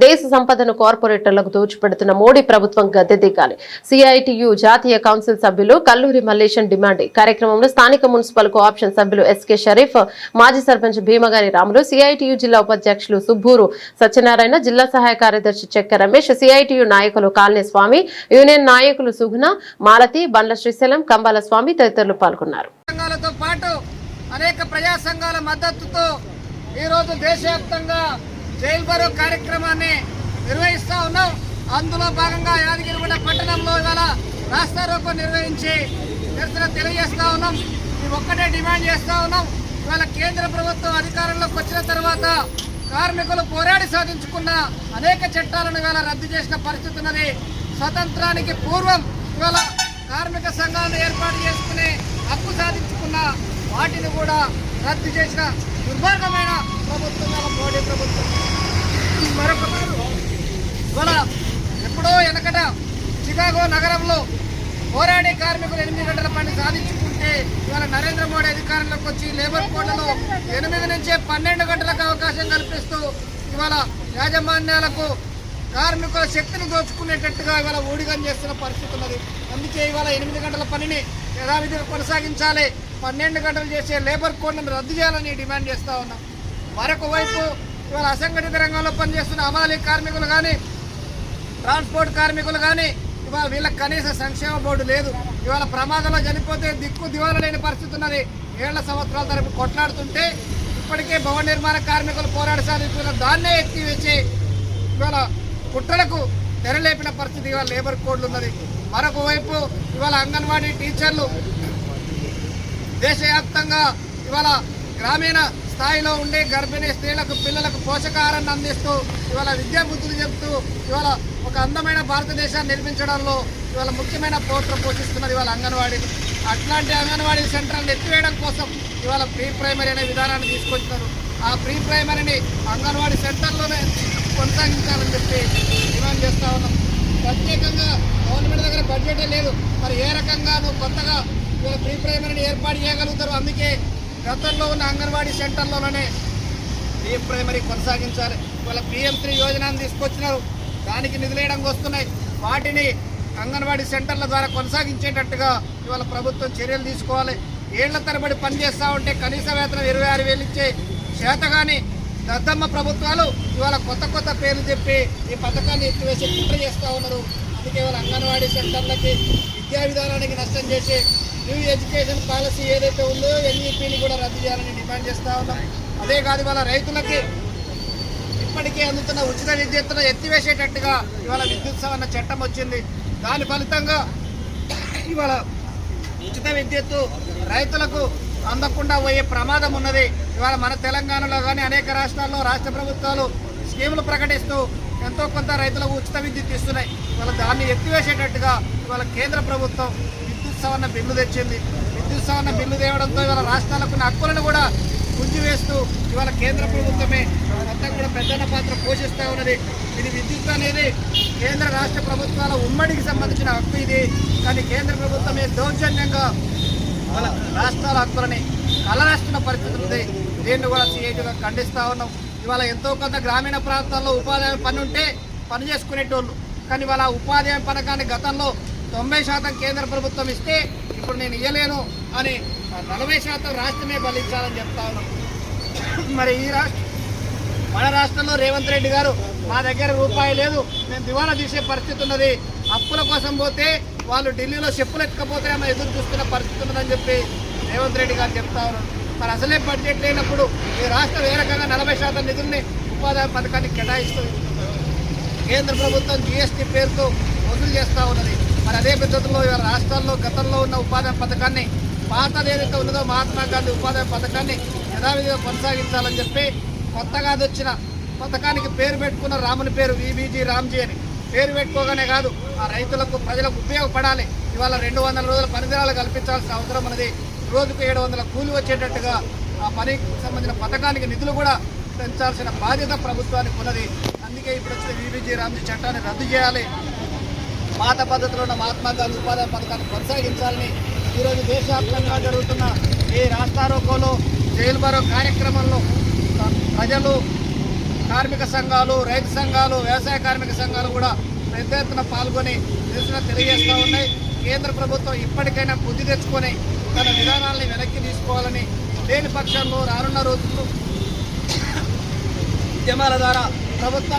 దేశ సంపదను కార్పొరేటర్లకు దోచిపెడుతున్న మోడీ ప్రభుత్వం గద్దె దిగాలి. సిఐటియు జాతీయ కౌన్సిల్ సభ్యులు కల్లూరి మల్లేశం డిమాండ్. కార్యక్రమంలో స్థానిక మున్సిపల్ కోఆప్షన్ సభ్యులు ఎస్కే షరీఫ్, మాజీ సర్పంచ్ భీమగాని రాములు, సిఐటియు జిల్లా ఉపాధ్యక్షులు సుబ్బూరు సత్యనారాయణ, జిల్లా సహాయ కార్యదర్శి చెక్క రమేష్, సిఐటియు నాయకులు కాలనీ స్వామి, యూనియన్ నాయకులు సుగుణ, మాలతి, బండ్ల శ్రీశైలం, కంబాల స్వామి తదితరులు పాల్గొన్నారు. అనేక ప్రజా సంఘాల మద్దతుతో ఈరోజు దేశవ్యాప్తంగా జైలు బరో కార్యక్రమాన్ని నిర్వహిస్తా ఉన్నాం. అందులో భాగంగా యాదగిరిగుట్ట పట్టణంలో ఇవాళ రాస్తా రోకో నిర్వహించి నిరసన తెలియజేస్తా ఉన్నాం. ఈ ఒక్కటే డిమాండ్ చేస్తా ఉన్నాం. ఇవాళ కేంద్ర ప్రభుత్వం అధికారంలోకి వచ్చిన తర్వాత కార్మికులు పోరాడి సాధించుకున్న అనేక చట్టాలను ఇవాళ రద్దు చేసిన పరిస్థితి ఉన్నది. స్వతంత్రానికి పూర్వం ఇవాళ కార్మిక సంఘాలను ఏర్పాటు చేసుకుని హక్కు సాధించుకున్న వాటిని కూడా రద్దు చేసిన దుర్మార్గమైన ప్రభుత్వం మోడీ ప్రభుత్వం. మరొక ఇవాళ ఎప్పుడో వెనకట చికాగో నగరంలో పోరాడే కార్మికులు 8 గంటల పని సాధించుకుంటే ఇవాళ నరేంద్ర మోడీ అధికారంలోకి వచ్చి లేబర్ కోడ్లలో 8 నుంచి 12 గంటలకు అవకాశం కల్పిస్తూ ఇవాళ యాజమాన్యాలకు కార్మికుల శక్తిని దోచుకునేటట్టుగా ఇవాళ ఊడిగం చేస్తున్న పరిస్థితి ఉన్నది. అందుకే ఇవాళ 8 గంటల పనిని యథావిధిగా కొనసాగించాలి, 12 గంటలు చేసే లేబర్ కోడ్లను రద్దు చేయాలని డిమాండ్ చేస్తూ ఉన్నాం. మరొక వైపు ఇవాళ అసంఘటిత రంగంలో పనిచేస్తున్న హమాలీ కార్మికులు కానీ, ట్రాన్స్పోర్ట్ కార్మికులు కానీ ఇవాళ వీళ్ళకి కనీస సంక్షేమ బోర్డు లేదు. ఇవాళ ప్రమాదంలో చనిపోతే దిక్కు దివాలా లేని పరిస్థితి ఉన్నది. 7 సంవత్సరాల తరపు కొట్లాడుతుంటే ఇప్పటికే భవన నిర్మాణ కార్మికులు పోరాడి సాధించుకున్న దాన్నే ఎత్తివేసి ఇవాళ కుట్రలకు తెరలేపిన పరిస్థితి ఇవాళ లేబర్ కోడ్లు ఉన్నది. మరొక వైపు ఇవాళ అంగన్వాడీ టీచర్లు దేశవ్యాప్తంగా ఇవాళ గ్రామీణ స్థాయిలో ఉండే గర్భిణీ స్త్రీలకు, పిల్లలకు పోషకాహారాన్ని అందిస్తూ ఇవాళ విద్యా బుద్ధులు చెప్తూ ఇవాళ ఒక అందమైన భారతదేశాన్ని నిర్మించడంలో ఇవాళ ముఖ్యమైన పాత్ర పోషిస్తున్నది ఇవాళ అంగన్వాడీలు. అట్లాంటి అంగన్వాడీ సెంటర్లను ఎత్తివేయడం కోసం ఇవాళ ప్రీ ప్రైమరీ అనే విధానాన్ని తీసుకొచ్చినారు. ఆ ప్రీ ప్రైమరీని అంగన్వాడీ సెంటర్లోనే కొనసాగించాలని చెప్పి డిమాండ్ చేస్తూ ఉన్నాం. ప్రత్యేకంగా గవర్నమెంట్ దగ్గర బడ్జెటే లేదు. మరి ఏ రకంగా కొత్తగా ఇవాళ ప్రీ ప్రైమరీని ఏర్పాటు చేయగలుగుతారు? అందుకే గతంలో ఉన్న అంగన్వాడీ సెంటర్లోనే ప్రీ ప్రైమరీ కొనసాగించాలి. ఇవాళ PM3 యోజనను తీసుకొచ్చినారు, దానికి నిధులేయడానికి వస్తున్నాయి. వాటిని అంగన్వాడీ సెంటర్ల ద్వారా కొనసాగించేటట్టుగా ఇవాళ ప్రభుత్వం చర్యలు తీసుకోవాలి. ఏళ్ల తరబడి పనిచేస్తూ ఉంటే కనీస వేతనం 26,000 ఇచ్చే చేతగాని దద్దమ్మ ప్రభుత్వాలు ఇవాళ కొత్త పేర్లు చెప్పి ఈ పథకాన్ని ఎత్తివేసి కుట్ర చేస్తూ ఉన్నారు. అందుకే ఇవాళ అంగన్వాడీ సెంటర్లకి విద్యా విధానానికి నష్టం చేసి న్యూ ఎడ్యుకేషన్ పాలసీ ఏదైతే ఉందో NEPని కూడా రద్దు చేయాలని డిమాండ్ చేస్తూ ఉన్నాం. అదే కాదు ఇవాళ రైతులకి ఇప్పటికే అందుతున్న ఉచిత విద్యుత్తును ఎత్తివేసేటట్టుగా ఇవాళ విద్యుత్ సవరణ చట్టం వచ్చింది. దాని ఫలితంగా ఇవాళ ఉచిత విద్యుత్తు రైతులకు అందకుండా పోయే ప్రమాదం ఉన్నది. ఇవాళ మన తెలంగాణలో కానీ అనేక రాష్ట్రాల్లో రాష్ట్ర ప్రభుత్వాలు స్కీములు ప్రకటిస్తూ ఎంతో కొంత రైతులకు ఉచిత విద్యుత్ ఇస్తున్నాయి. ఇవాళ దాన్ని ఎత్తివేసేటట్టుగా ఇవాళ కేంద్ర ప్రభుత్వం విద్యుత్ సవరణ బిల్లు తెచ్చింది. విద్యుత్ సవరణ బిల్లు తేవడంతో ఇవాళ రాష్ట్రాలకు హక్కులను కూడా గుంజివేస్తూ ఇవాళ కేంద్ర ప్రభుత్వమే మొత్తం కూడా ప్రధాన పాత్ర పోషిస్తూ ఉన్నది. ఇది విద్యుత్ అనేది కేంద్ర రాష్ట్ర ప్రభుత్వాల ఉమ్మడికి సంబంధించిన హక్కు ఇది. కానీ కేంద్ర ప్రభుత్వమే దౌర్జన్యంగా వాళ్ళ రాష్ట్రాల హక్కులని కలరాస్తున్న పరిస్థితి ఉంది. దీన్ని కూడా CITగా ఖండిస్తూ ఉన్నాం. ఇవాళ ఎంతో కొంత గ్రామీణ ప్రాంతాల్లో ఉపాధి హామీ పని ఉంటే పని చేసుకునేటోళ్ళు, కానీ ఇవాళ ఉపాధి హామీ పథకాన్ని గతంలో 90% కేంద్ర ప్రభుత్వం ఇస్తే ఇప్పుడు నేను ఇవ్వలేను అని 40% రాష్ట్రమే బలించాలని చెప్తా ఉన్నాం. మరి మన రాష్ట్రంలో రేవంత్ రెడ్డి గారు మా దగ్గర రూపాయి లేదు, మేము దివాలా తీసే పరిస్థితి ఉన్నది, అప్పుల కోసం పోతే వాళ్ళు ఢిల్లీలో చెప్పులు ఎక్కకపోతే ఆమె ఎదురు చూస్తున్న పరిస్థితి ఉన్నదని చెప్పి రేవంత్ రెడ్డి గారు చెప్తా ఉన్నారు. మరి అసలే బడ్జెట్ లేనప్పుడు ఈ రాష్ట్రం ఏ రకంగా 40% నిధుల్ని ఉపాధి పథకానికి కేటాయిస్తుంది? కేంద్ర ప్రభుత్వం GST పేరుతో వసూలు చేస్తూ ఉన్నది. మరి అదే పద్ధతిలో ఇవాళ రాష్ట్రాల్లో గతంలో ఉన్న ఉపాధి పథకాన్ని, పాతది ఏదైతే ఉన్నదో మహాత్మా గాంధీ ఉపాధి పథకాన్ని యథావిధిగా కొనసాగించాలని చెప్పి కొత్తగా వచ్చిన పథకానికి పేరు పెట్టుకున్న రాముని పేరు VBG రామ్జీ అని పేరు పెట్టుకోగానే కాదు, ఆ రైతులకు ప్రజలకు ఉపయోగపడాలి. ఇవాళ 200 రోజుల పనిదినాలు కల్పించాల్సిన అవసరం ఉన్నది. రోజుకు 700 కూలి వచ్చేటట్టుగా ఆ పనికి సంబంధించిన పథకానికి నిధులు కూడా పెంచాల్సిన బాధ్యత ప్రభుత్వానికి ఉన్నది. అందుకే ఇప్పుడు వచ్చిన VBG రామ్జీ చట్టాన్ని రద్దు చేయాలి, పాత పద్ధతిలో ఉన్న మహాత్మా గాంధీ ఉపాధి పథకాన్ని కొనసాగించాలని ఈరోజు దేశవ్యాప్తంగా జరుగుతున్న ఈ రాస్తా రోకోలో, జైలు బరో కార్యక్రమంలో ప్రజలు కార్మిక సంఘాలు, రైతు సంఘాలు, వ్యవసాయ కార్మిక సంఘాలు కూడా పెద్ద ఎత్తున పాల్గొని నిరసన తెలియజేస్తూ ఉన్నాయి. కేంద్ర ప్రభుత్వం ఇప్పటికైనా బుద్ధి తెచ్చుకొని తన విధానాలని వెనక్కి తీసుకోవాలని, లేని పక్షంలో రానున్న రోజుల్లో ఉద్యమాల ద్వారా ప్రభుత్వం